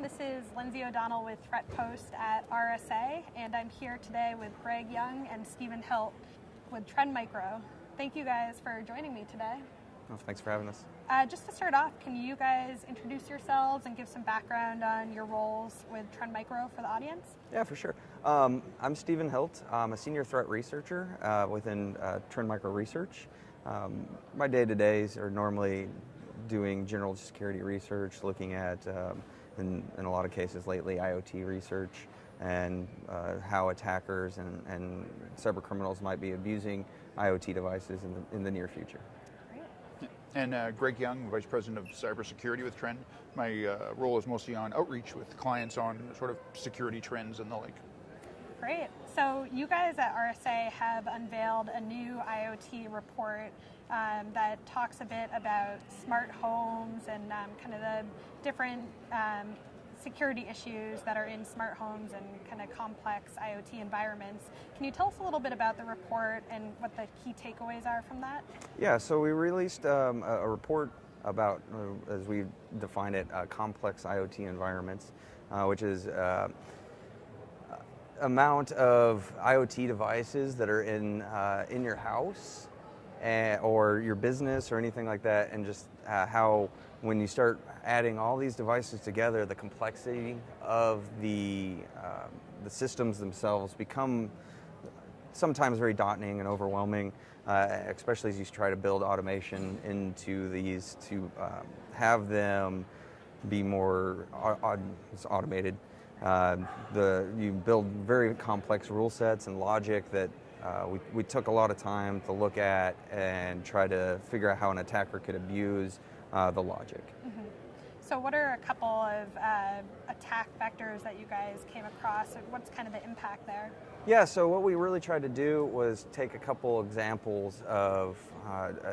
everyone. This is Lindsay O'Donnell with Threatpost at RSA, and I'm here today with Greg Young and Stephen Hilt with Trend Micro. Thank you guys for joining me today. Oh, thanks for having us. Just to start off, can you guys introduce yourselves and give some background on your roles with Trend Micro for the audience? Yeah, for sure. I'm Stephen Hilt. I'm a senior threat researcher within Trend Micro Research. My day-to-days are normally doing general security research, looking at, in a lot of cases lately, IoT research and how attackers and cyber criminals might be abusing IoT devices in the near future. Great. And Greg Young, Vice President of Cybersecurity with Trend. My role is mostly on outreach with clients on sort of security trends and the like. Great. So you guys at RSA have unveiled a new IoT report that talks a bit about smart homes and kind of the different security issues that are in smart homes and kind of complex IoT environments. Can you tell us a little bit about the report and what the key takeaways are from that? Yeah, so we released a report about, as we define it, complex IoT environments, which is amount of IoT devices that are in your house or your business or anything like that, and just how when you start adding all these devices together, the complexity of the systems themselves become sometimes very daunting and overwhelming, especially as you try to build automation into these to have them be more automated. You build very complex rule sets and logic that we took a lot of time to look at and try to figure out how an attacker could abuse the logic. Mm-hmm. So what are a couple of attack vectors that you guys came across? What's kind of the impact there? Yeah, so what we really tried to do was take a couple examples of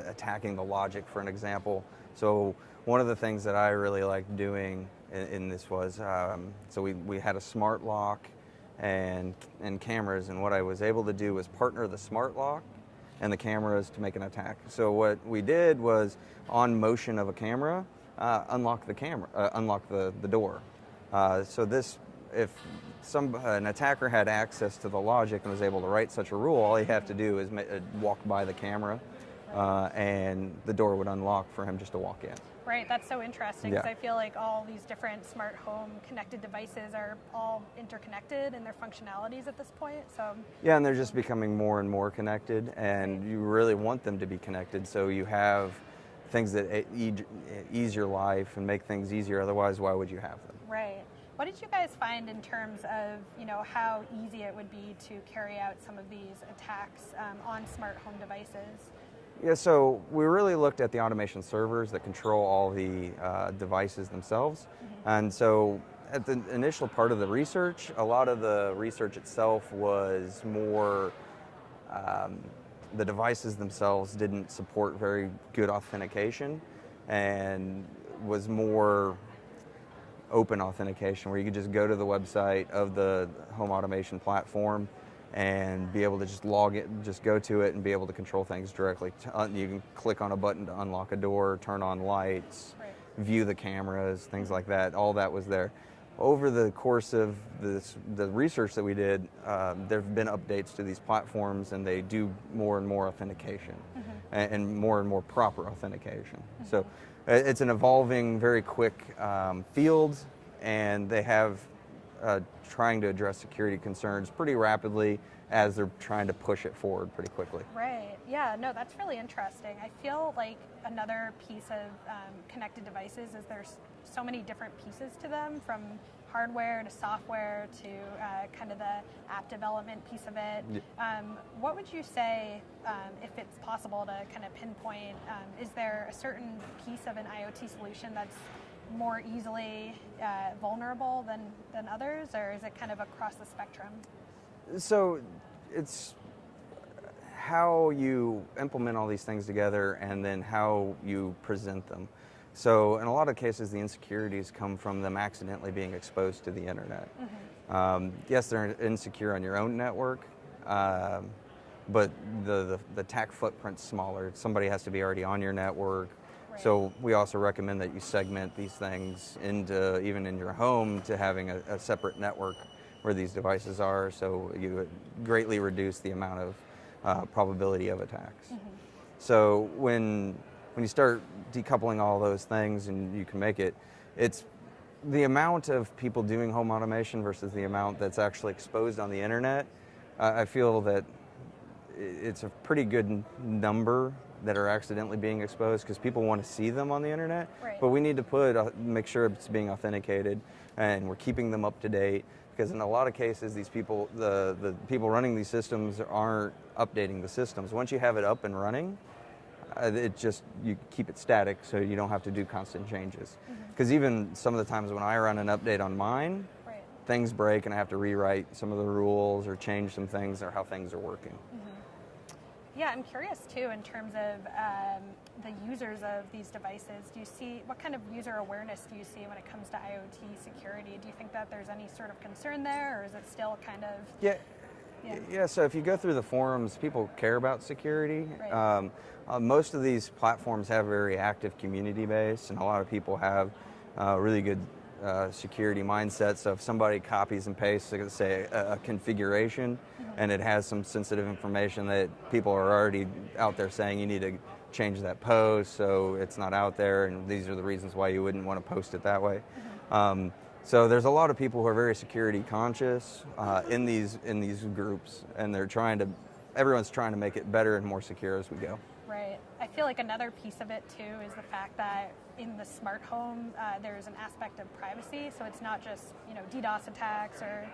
attacking the logic, for an example. So one of the things that I really liked doing in this was, so we had a smart lock and cameras, and what I was able to do was partner the smart lock and the cameras to make an attack. So what we did was, on motion of a camera, unlock the door. So this, if an attacker had access to the logic and was able to write such a rule, all he'd have to do is walk by the camera, and the door would unlock for him just to walk in. Right, that's so interesting, because Yeah. I feel like all these different smart home connected devices are all interconnected in their functionalities at this point. So yeah, and they're just becoming more and more connected, and you really want them to be connected, so you have things that ease your life and make things easier. Otherwise, why would you have them? Right. What did you guys find in terms of, how easy it would be to carry out some of these attacks on smart home devices? Yeah, so we really looked at the automation servers that control all the devices themselves. Mm-hmm. And so at the initial part of the research, a lot of the research itself was more, the devices themselves didn't support very good authentication, and was more open authentication, where you could just go to the website of the home automation platform and be able to just log it, just go to it and be able to control things directly. You can click on a button to unlock a door, turn on lights, right. View the cameras, things like that. All that was there. Over the course of the research that we did, there have been updates to these platforms, and they do more and more authentication, mm-hmm. and more proper authentication. Mm-hmm. So it's an evolving, very quick field, and they have trying to address security concerns pretty rapidly as they're trying to push it forward pretty quickly. Right. Yeah, no, that's really interesting. I feel like another piece of connected devices is there's so many different pieces to them, from hardware to software to kind of the app development piece of it. Yeah. What would you say, if it's possible to kind of pinpoint, is there a certain piece of an IoT solution that's more easily vulnerable than others, or is it kind of across the spectrum? So it's how you implement all these things together, and then how you present them. So in a lot of cases, the insecurities come from them accidentally being exposed to the internet. Mm-hmm. Yes, they're insecure on your own network, but the attack footprint's smaller. Somebody has to be already on your network So we also recommend that you segment these things into, even in your home, to having a separate network where these devices are, so you greatly reduce the amount of probability of attacks. So when you start decoupling all those things and you can make it, it's the amount of people doing home automation versus the amount that's actually exposed on the internet. I feel that it's a pretty good number that are accidentally being exposed because people want to see them on the internet. Right. But we need to make sure it's being authenticated and we're keeping them up to date, because in a lot of cases these people, the people running these systems aren't updating the systems. Once you have it up and running, you keep it static so you don't have to do constant changes. Because even some of the times when I run an update on mine, things break and I have to rewrite some of the rules or change some things or how things are working. Yeah, I'm curious too in terms of the users of these devices. Do you see, what kind of user awareness do you see when it comes to IoT security? Do you think that there's any sort of concern there, or is it still kind of... Yeah, so if you go through the forums, people care about security. Right. Most of these platforms have a very active community base, and a lot of people have really good security mindset. So if somebody copies and pastes, like, say, a configuration, and it has some sensitive information that people are already out there saying you need to change that post so it's not out there, and these are the reasons why you wouldn't want to post it that way. So there's a lot of people who are very security conscious in these groups, and everyone's trying to make it better and more secure as we go. Right. I feel like another piece of it too is the fact that in the smart home there's an aspect of privacy, so it's not just DDoS attacks or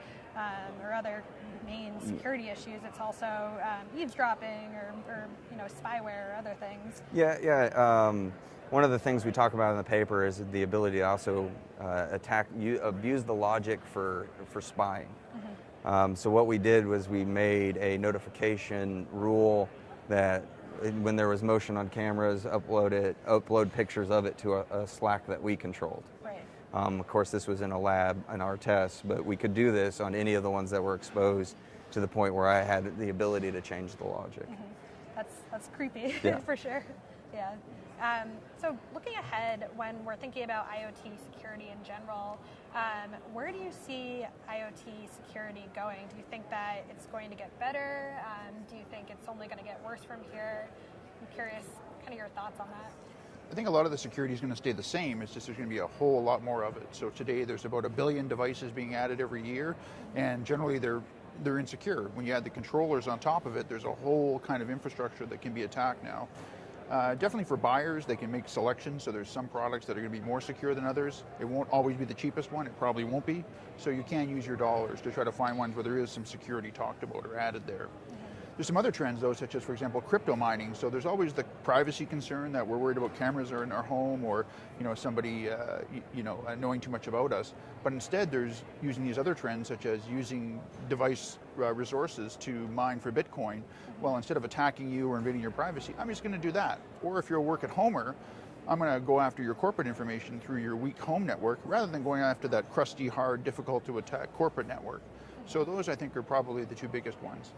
other main security issues. It's also eavesdropping or spyware or other things. One of the things we talk about in the paper is the ability to also abuse the logic for spying. So what we did was we made a notification rule that when there was motion on cameras, upload pictures of it to a Slack that we controlled. Right. Of course, this was in a lab in our tests, but we could do this on any of the ones that were exposed to the point where I had the ability to change the logic. That's creepy, Yeah. for sure. Yeah. So looking ahead, when we're thinking about IoT security in general, where do you see IoT security going? Do you think that it's going to get better? Do you think it's only going to get worse from here? I'm curious, kind of your thoughts on that. I think a lot of the security is going to stay the same. It's just there's going to be a whole lot more of it. So today there's about 1 billion devices being added every year, and generally they're insecure. When you add the controllers on top of it, there's a whole kind of infrastructure that can be attacked now. Definitely for buyers, they can make selections, so there's some products that are going to be more secure than others. It won't always be the cheapest one, it probably won't be, so you can use your dollars to try to find ones where there is some security talked about or added there. There's some other trends though, such as, for example, crypto mining. So there's always the privacy concern that we're worried about cameras are in our home, or somebody knowing too much about us. But instead, there's using these other trends, such as using device resources to mine for Bitcoin. Well, instead of attacking you or invading your privacy, I'm just going to do that. Or if you're a work-at-homer, I'm going to go after your corporate information through your weak home network, rather than going after that crusty, hard, difficult to attack corporate network. So those, I think, are probably the two biggest ones.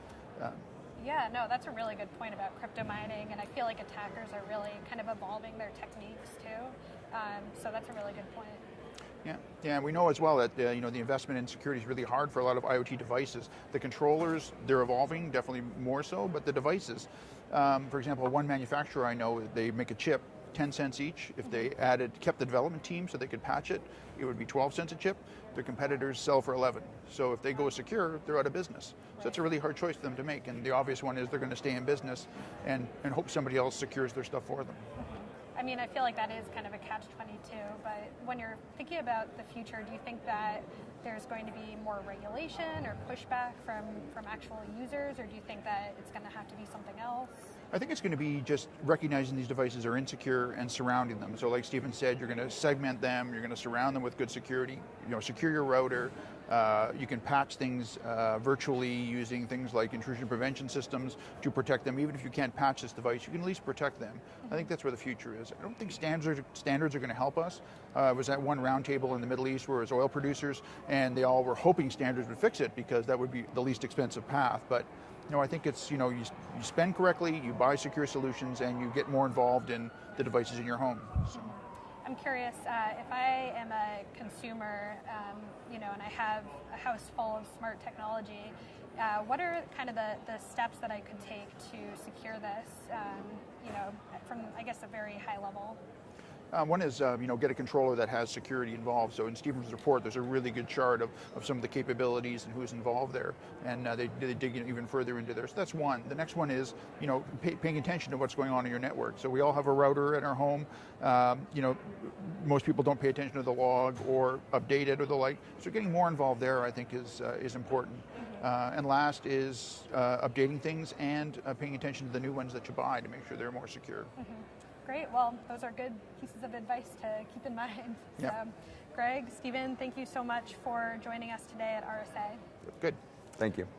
Yeah, no, that's a really good point about crypto mining, and I feel like attackers are really kind of evolving their techniques too. So that's a really good point. Yeah, and we know as well that the investment in security is really hard for a lot of IoT devices. The controllers, they're evolving, definitely more so, but the devices, for example, one manufacturer I know, they make a chip, 10 cents each. If they kept the development team so they could patch it, it would be 12 cents a chip. Their competitors sell for 11. So if they go secure, they're out of business. So that's a really hard choice for them to make. And the obvious one is they're going to stay in business and hope somebody else secures their stuff for them. I mean, I feel like that is kind of a catch-22, but when you're thinking about the future, do you think that there's going to be more regulation or pushback from actual users, or do you think that it's going to have to be something else? I think it's going to be just recognizing these devices are insecure and surrounding them. So like Stephen said, you're going to segment them, you're going to surround them with good security, secure your router. You can patch things virtually using things like intrusion prevention systems to protect them. Even if you can't patch this device, you can at least protect them. I think that's where the future is. I don't think standards are going to help us. I was at one roundtable in the Middle East where it was oil producers, and they all were hoping standards would fix it because that would be the least expensive path. But No, I think it's, you spend correctly, you buy secure solutions, and you get more involved in the devices in your home. So. I'm curious, if I am a consumer, and I have a house full of smart technology, what are kind of the steps that I could take to secure this, from, I guess, a very high level? One is, get a controller that has security involved. So in Stephen's report, there's a really good chart of some of the capabilities and who's involved there. And they dig even further into there. So that's one. The next one is, paying attention to what's going on in your network. So we all have a router in our home. Most people don't pay attention to the log or update it or the like. So getting more involved there, I think, is important. And last is updating things and paying attention to the new ones that you buy to make sure they're more secure. Mm-hmm. Great. Well, those are good pieces of advice to keep in mind. Yep. So, Greg, Stephen, thank you so much for joining us today at RSA. Good. Thank you.